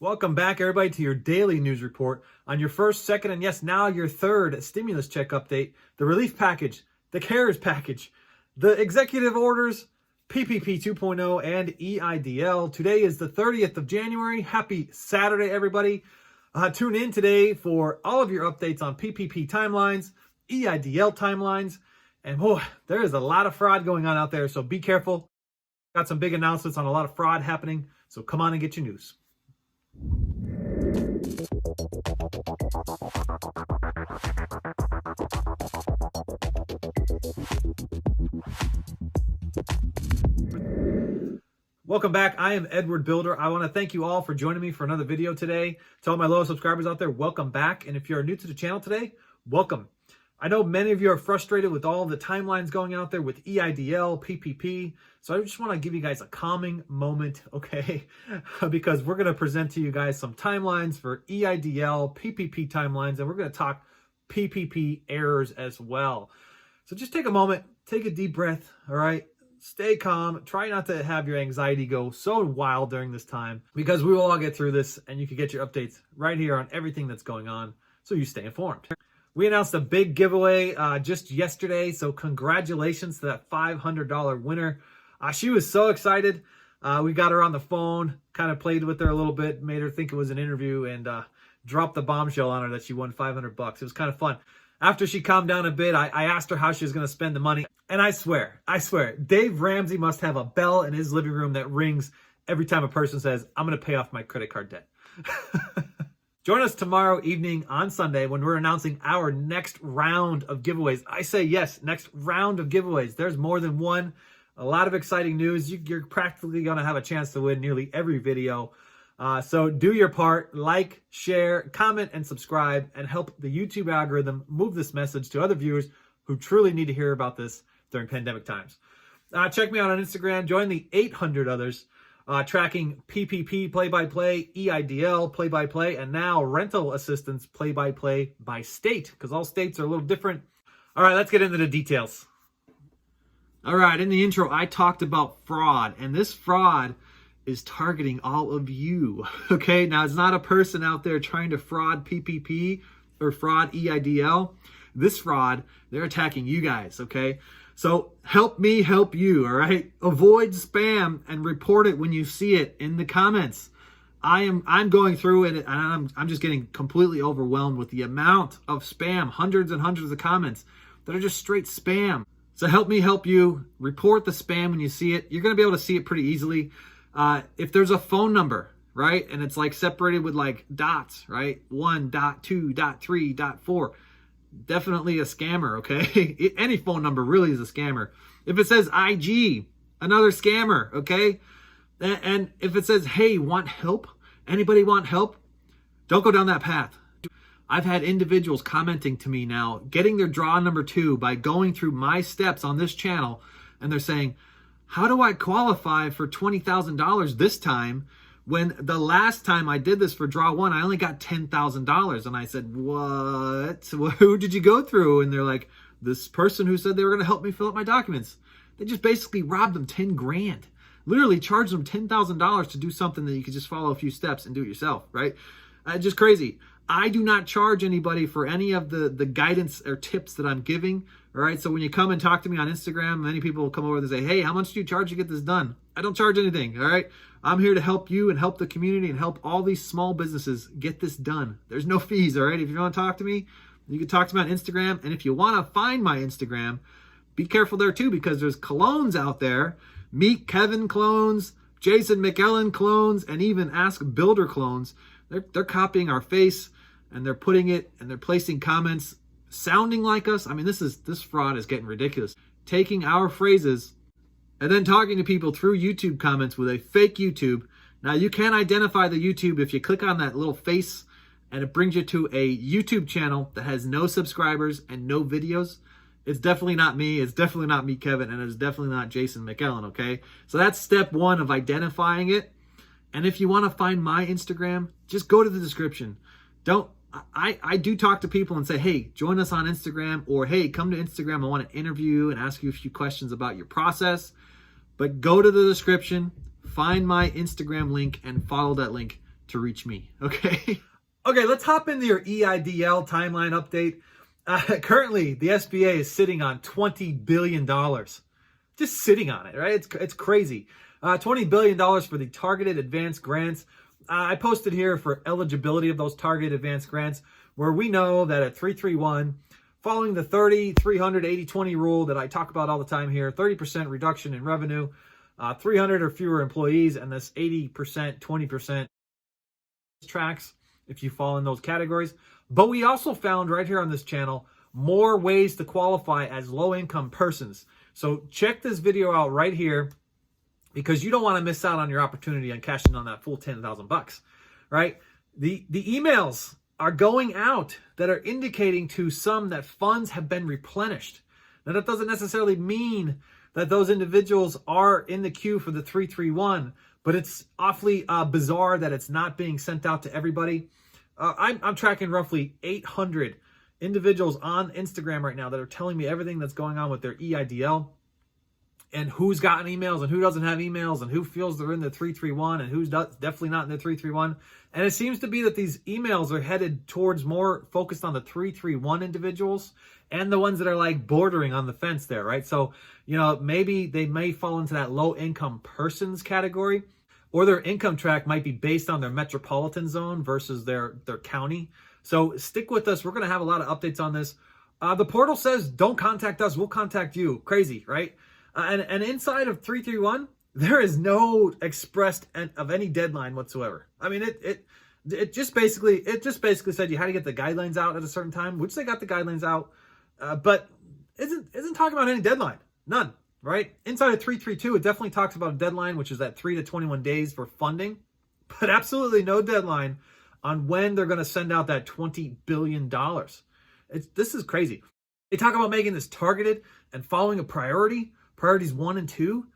Welcome back, everybody, to your daily news report on your first, second, and yes, now your third stimulus check update, the relief package, the CARES package, the executive orders, PPP 2.0, and EIDL. Today is the 30th of January. Happy Saturday, everybody. Tune in today for all of your updates on PPP timelines, EIDL timelines, and there is a lot of fraud going on out there, so be careful. Got some big announcements on a lot of fraud happening, so come on and get your news. Welcome back. I am Edward Bilder. I want to thank you all for joining me for another video today. To all my loyal subscribers out there, welcome back. And if you're new to the channel today, welcome. I know many of you are frustrated with all the timelines going out there with EIDL, PPP. So I just want to give you guys a calming moment, okay? Because we're going to present to you guys some timelines for EIDL, PPP timelines, and we're going to talk PPP errors as well. So just take a moment, take a deep breath, all right? Stay calm. Try not to have your anxiety go so wild during this time, because we will all get through this and you can get your updates right here on everything that's going on so you stay informed. We announced a big giveaway just yesterday, so congratulations to that $500 winner. She was so excited. We got her on the phone, kind of played with her a little bit, made her think it was an interview, and dropped the bombshell on her that she won $500. It was kind of fun. After she calmed down a bit, I asked her how she was going to spend the money. And I swear, Dave Ramsey must have a bell in his living room that rings every time a person says, I'm going to pay off my credit card debt. Join us tomorrow evening on Sunday when we're announcing our next round of giveaways. I say yes, next round of giveaways. There's more than one. A lot of exciting news. You're practically going to have a chance to win nearly every video. So do your part, like, share, comment, and subscribe, and help the YouTube algorithm move this message to other viewers who truly need to hear about this during pandemic times. Check me out on Instagram. Join the 800 others tracking PPP play-by-play, EIDL play-by-play, and now rental assistance play-by-play by state, because all states are a little different. All right, let's get into the details. All right, in the intro, I talked about fraud, and this fraud is targeting all of you, okay? Now, it's not a person out there trying to fraud PPP or fraud EIDL. This fraud, they're attacking you guys, okay? So help me help you, all right? Avoid spam and report it when you see it in the comments. I'm going through it, and I'm just getting completely overwhelmed with the amount of spam, hundreds and hundreds of comments that are just straight spam. So help me help you. Report the spam when you see it. You're going to be able to see it pretty easily. If there's a phone number, right, and it's like separated with like dots, right, 1.2.3.4, definitely a scammer, okay? Any phone number really is a scammer. If it says IG, another scammer, okay? And if it says, hey, want help? Anybody want help? Don't go down that path. I've had individuals commenting to me now, getting their draw number 2 by going through my steps on this channel, and they're saying, how do I qualify for $20,000 this time when the last time I did this for draw 1, I only got $10,000? And I said, what? Who did you go through? And they're like, this person who said they were going to help me fill out my documents. They just basically robbed them 10 grand. Literally charged them $10,000 to do something that you could just follow a few steps and do it yourself, right? Just crazy. I do not charge anybody for any of the guidance or tips that I'm giving. All right. So when you come and talk to me on Instagram, many people will come over and say, hey, how much do you charge to get this done? I don't charge anything. All right. I'm here to help you and help the community and help all these small businesses get this done. There's no fees. All right. If you want to talk to me, you can talk to me on Instagram. And if you want to find my Instagram, be careful there too, because there's clones out there. Meet Kevin clones, Jason McEllen clones, and even Ask Builder clones. They're copying our face, and they're putting it, and they're placing comments sounding like us. I mean, this fraud is getting ridiculous. Taking our phrases and then talking to people through YouTube comments with a fake YouTube. Now, you can identify the YouTube if you click on that little face, and it brings you to a YouTube channel that has no subscribers and no videos. It's definitely not me. It's definitely not me, Kevin, and it's definitely not Jason McEllen, okay? So that's step 1 of identifying it. And if you want to find my Instagram, just go to the description. I do talk to people and say, hey, join us on Instagram, or hey, come to Instagram. I want to interview and ask you a few questions about your process. But go to the description, find my Instagram link, and follow that link to reach me, okay? Okay, let's hop into your EIDL timeline update. Currently, the SBA is sitting on $20 billion. Just sitting on it, right? It's crazy. $20 billion for the targeted advanced grants. I posted here for eligibility of those targeted advanced grants, where we know that at 331, following the 30, 300, 80, 20 rule that I talk about all the time here, 30% reduction in revenue, 300 or fewer employees, and this 80%, 20% tracks if you fall in those categories. But we also found right here on this channel more ways to qualify as low-income persons. So check this video out right here, because you don't want to miss out on your opportunity on cashing on that full 10,000 bucks, right? The emails are going out that are indicating to some that funds have been replenished. Now, that doesn't necessarily mean that those individuals are in the queue for the 331, but it's awfully bizarre that it's not being sent out to everybody. I'm tracking roughly 800 individuals on Instagram right now that are telling me everything that's going on with their EIDL, and who's gotten emails and who doesn't have emails, and who feels they're in the 331 and who's definitely not in the 331. And it seems to be that these emails are headed towards more focused on the 331 individuals and the ones that are like bordering on the fence there, right? So, you know, maybe they may fall into that low income persons category, or their income track might be based on their metropolitan zone versus their county. So stick with us. We're going to have a lot of updates on this. The portal says, don't contact us, we'll contact you. Crazy, right? And inside of 331, there is no expressed of any deadline whatsoever. I mean, it just basically said you had to get the guidelines out at a certain time, which they got the guidelines out, but isn't talking about any deadline. None, right? Inside of 332, it definitely talks about a deadline, which is that 3 to 21 days for funding, but absolutely no deadline on when they're going to send out that $20 billion. This is crazy. They talk about making this targeted and following a priorities 1 and 2,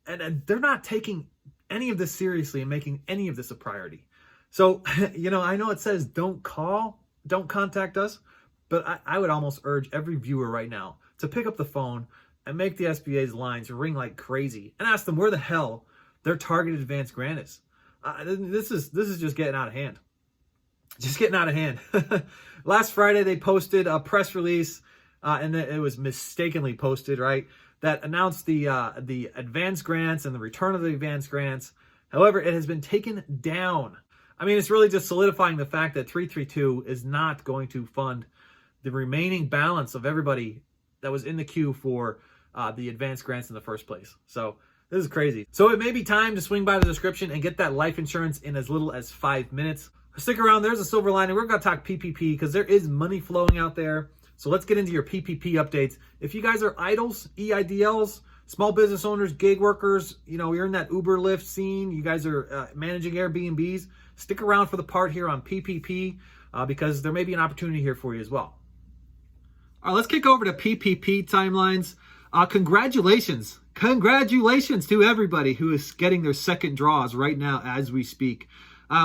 and they're not taking any of this seriously and making any of this a priority. So, you know, I know it says don't contact us, but I would almost urge every viewer right now to pick up the phone and make the SBA's lines ring like crazy and ask them where the hell their targeted advanced grant is. This is just getting out of hand. Just getting out of hand. Last Friday, they posted a press release, and it was mistakenly posted, right, that announced the advanced grants and the return of the advanced grants. However, it has been taken down. I mean, it's really just solidifying the fact that 332 is not going to fund the remaining balance of everybody that was in the queue for the advanced grants in the first place. So this is crazy. So it may be time to swing by the description and get that life insurance in as little as 5 minutes. Stick around. There's a silver lining. We're going to talk PPP because there is money flowing out there. So let's get into your PPP updates. If you guys are IDLs, EIDLs, small business owners, gig workers, you know, you're in that Uber Lyft scene, you guys are managing Airbnbs, stick around for the part here on PPP because there may be an opportunity here for you as well. All right, let's kick over to PPP timelines. Congratulations. Congratulations to everybody who is getting their second draws right now as we speak.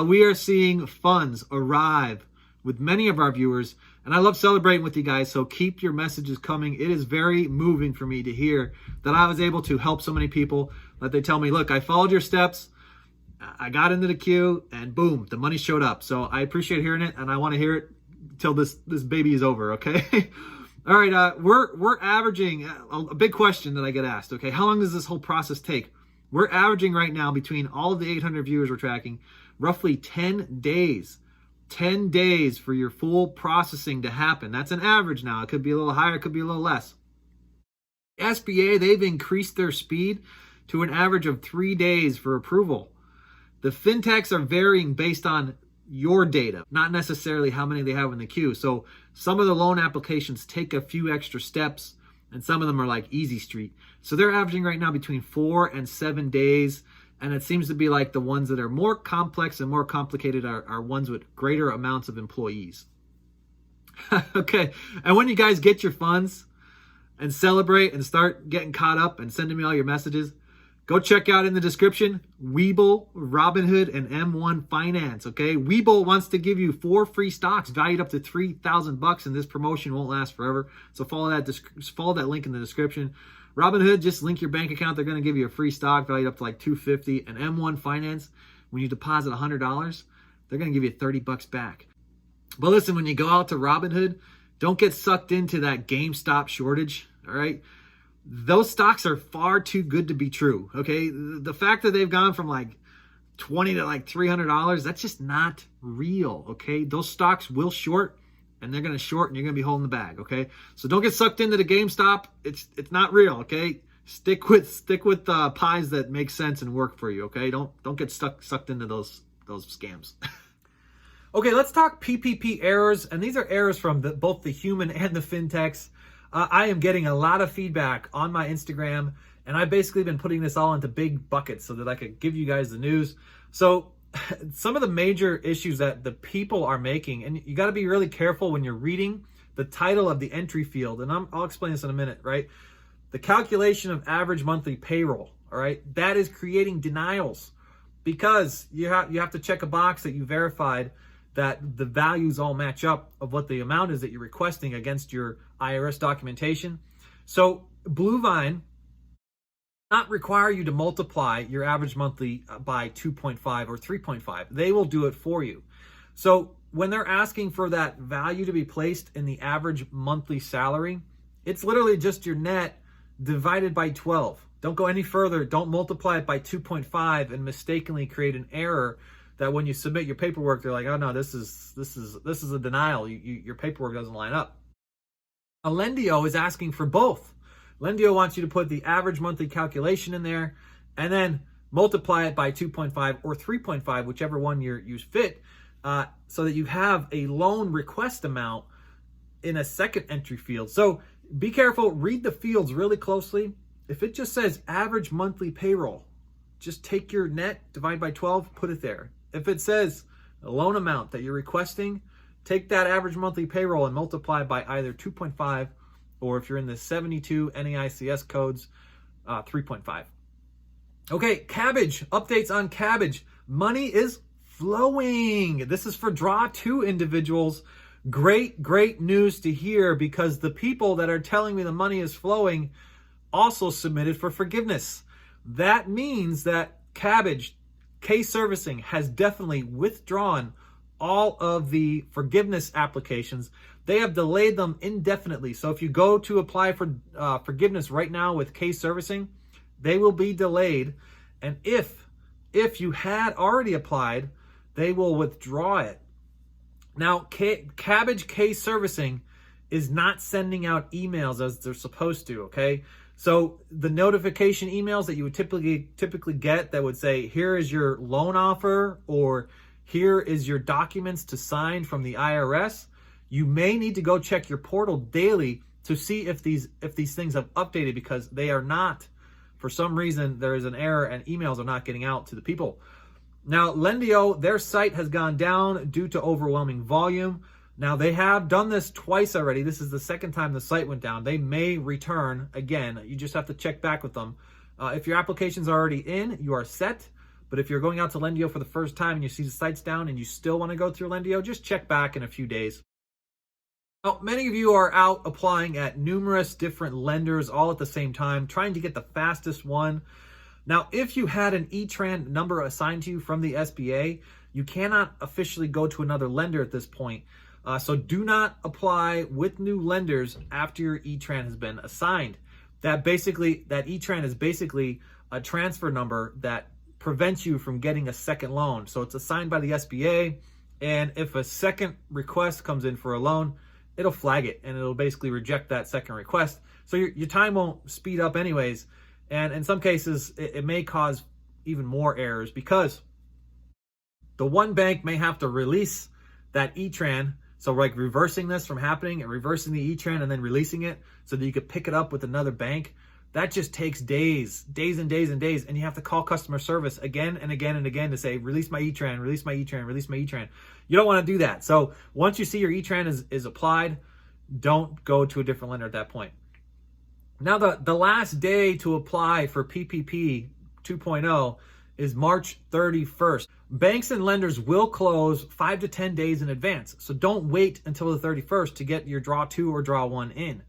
We are seeing funds arrive with many of our viewers, and I love celebrating with you guys, so keep your messages coming. It is very moving for me to hear that I was able to help so many people, that they tell me, look, I followed your steps, I got into the queue, and boom, the money showed up. So I appreciate hearing it, and I want to hear it till this baby is over, okay? All right, we're averaging, a big question that I get asked, okay, how long does this whole process take? We're averaging right now, between all of the 800 viewers we're tracking, roughly 10 days. 10 days for your full processing to happen. That's an average now. It could be a little higher, it could be a little less. SBA, they've increased their speed to an average of 3 days for approval. The fintechs are varying based on your data, not necessarily how many they have in the queue. So some of the loan applications take a few extra steps, and some of them are like easy street. So they're averaging right now between 4 and 7 days. And it seems to be like the ones that are more complex and more complicated are ones with greater amounts of employees. Okay, and when you guys get your funds and celebrate and start getting caught up and sending me all your messages, go check out in the description, Webull, Robinhood, and M1 Finance, okay? Webull wants to give you 4 free stocks valued up to $3,000, and this promotion won't last forever. So follow that link in the description. Robinhood, just link your bank account. They're going to give you a free stock valued up to like $250. And M1 Finance, when you deposit $100, they're going to give you 30 bucks back. But listen, when you go out to Robinhood, don't get sucked into that GameStop shortage, all right? Those stocks are far too good to be true, okay? The fact that they've gone from like $20 to like $300, that's just not real, okay? Those stocks will short, and they're going to short, and you're going to be holding the bag, okay? So don't get sucked into the GameStop. It's not real, okay? Stick with pies that make sense and work for you, okay? Don't get sucked into those scams. Okay, let's talk PPP errors, and these are errors from both the human and the fintechs. I am getting a lot of feedback on my Instagram, and I've basically been putting this all into big buckets so that I could give you guys the news. So some of the major issues that the people are making, and you got to be really careful when you're reading the title of the entry field, and I'll explain this in a minute, right? The calculation of average monthly payroll, all right? That is creating denials because you have to check a box that you verified that the values all match up of what the amount is that you're requesting against your IRS documentation. So BlueVine does not require you to multiply your average monthly by 2.5 or 3.5. They will do it for you. So when they're asking for that value to be placed in the average monthly salary, it's literally just your net divided by 12. Don't go any further. Don't multiply it by 2.5 and mistakenly create an error that when you submit your paperwork, they're like, oh no, this is a denial. Your paperwork doesn't line up. Lendio is asking for both. Lendio wants you to put the average monthly calculation in there and then multiply it by 2.5 or 3.5, whichever one you fit, so that you have a loan request amount in a second entry field. So be careful, read the fields really closely. If it just says average monthly payroll, just take your net, divide by 12, put it there. If it says a loan amount that you're requesting, take that average monthly payroll and multiply by either 2.5 or if you're in the 72 NAICS codes, 3.5. Okay, Kabbage, updates on Kabbage. Money is flowing. This is for Draw 2 individuals. Great news to hear because the people that are telling me the money is flowing also submitted for forgiveness. That means that Kabbage, case servicing, has definitely withdrawn all of the forgiveness applications. They have delayed them indefinitely. So if you go to apply for forgiveness right now with case servicing, they will be delayed. And if you had already applied, they will withdraw it. Now, Kabbage case servicing is not sending out emails as they're supposed to, okay? So the notification emails that you would typically get that would say, here is your loan offer or here is your documents to sign from the IRS, you may need to go check your portal daily to see if these things have updated because they are not. For some reason, there is an error and emails are not getting out to the people. Now, Lendio, their site has gone down due to overwhelming volume. Now, they have done this twice already. This is the second time the site went down. They may return again. You just have to check back with them. If your application's already in, you are set. But if you're going out to Lendio for the first time and you see the site's down and you still want to go through Lendio, just check back in a few days. Now, many of you are out applying at numerous different lenders all at the same time, trying to get the fastest one. Now, if you had an E-Tran number assigned to you from the SBA, you cannot officially go to another lender at this point. So do not apply with new lenders after your E-Tran has been assigned. That E-Tran is basically a transfer number that prevents you from getting a second loan. So it's assigned by the SBA, and if a second request comes in for a loan, it'll flag it and it'll basically reject that second request. So your time won't speed up anyways. And in some cases, it may cause even more errors because the one bank may have to release that E-Tran. So like reversing this from happening and reversing the E-Tran and then releasing it so that you could pick it up with another bank. That just takes days and days and days. And you have to call customer service again and again and again to say, release my E-Tran, release my E-Tran, release my E-Tran. You don't want to do that. So once you see your E-Tran is applied, don't go to a different lender at that point. Now, the last day to apply for PPP 2.0 is March 31st. Banks and lenders will close 5 to 10 days in advance. So don't wait until the 31st to get your Draw 2 or Draw 1 in.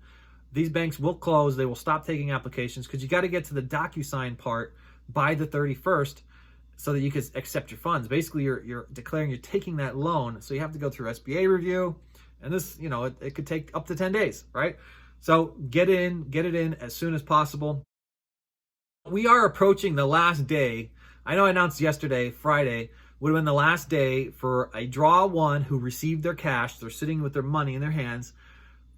These banks will close. They will stop taking applications because you got to get to the DocuSign part by the 31st so that you can accept your funds. Basically, you're declaring you're taking that loan, so you have to go through SBA review, and this, you know, it could take up to 10 days, right? So get it in as soon as possible. We are approaching the last day. I know I announced yesterday, Friday, would have been the last day for a draw one who received their cash, they're sitting with their money in their hands,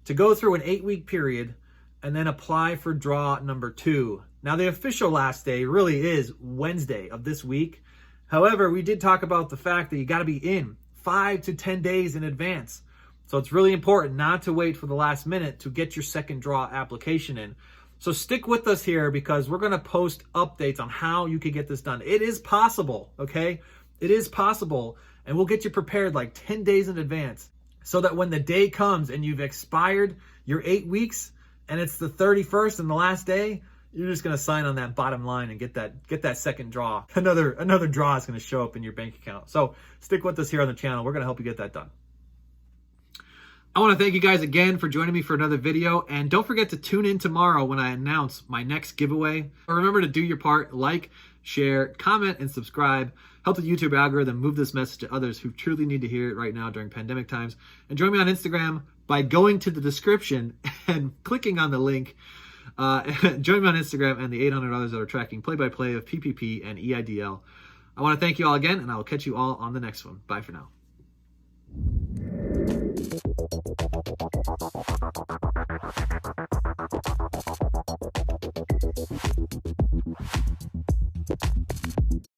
to go through an 8-week period and then apply for draw number 2. Now, the official last day really is Wednesday of this week. However, we did talk about the fact that you got to be in 5 to 10 days in advance. So it's really important not to wait for the last minute to get your second draw application in. So stick with us here, because we're going to post updates on how you can get this done. It is possible, okay? It is possible, and we'll get you prepared like 10 days in advance, so that when the day comes and you've expired your 8 weeks and it's the 31st and the last day, you're just going to sign on that bottom line and get that second draw. Another draw is going to show up in your bank account. So stick with us here on the channel. We're going to help you get that done. I want to thank you guys again for joining me for another video, and don't forget to tune in tomorrow when I announce my next giveaway. Remember to do your part, like, share, comment, and subscribe. Help the YouTube algorithm move this message to others who truly need to hear it right now during pandemic times. And join me on Instagram by going to the description and clicking on the link. Join me on Instagram and the 800 others that are tracking play-by-play of PPP and EIDL. I want to thank you all again, and I will catch you all on the next one. Bye for now.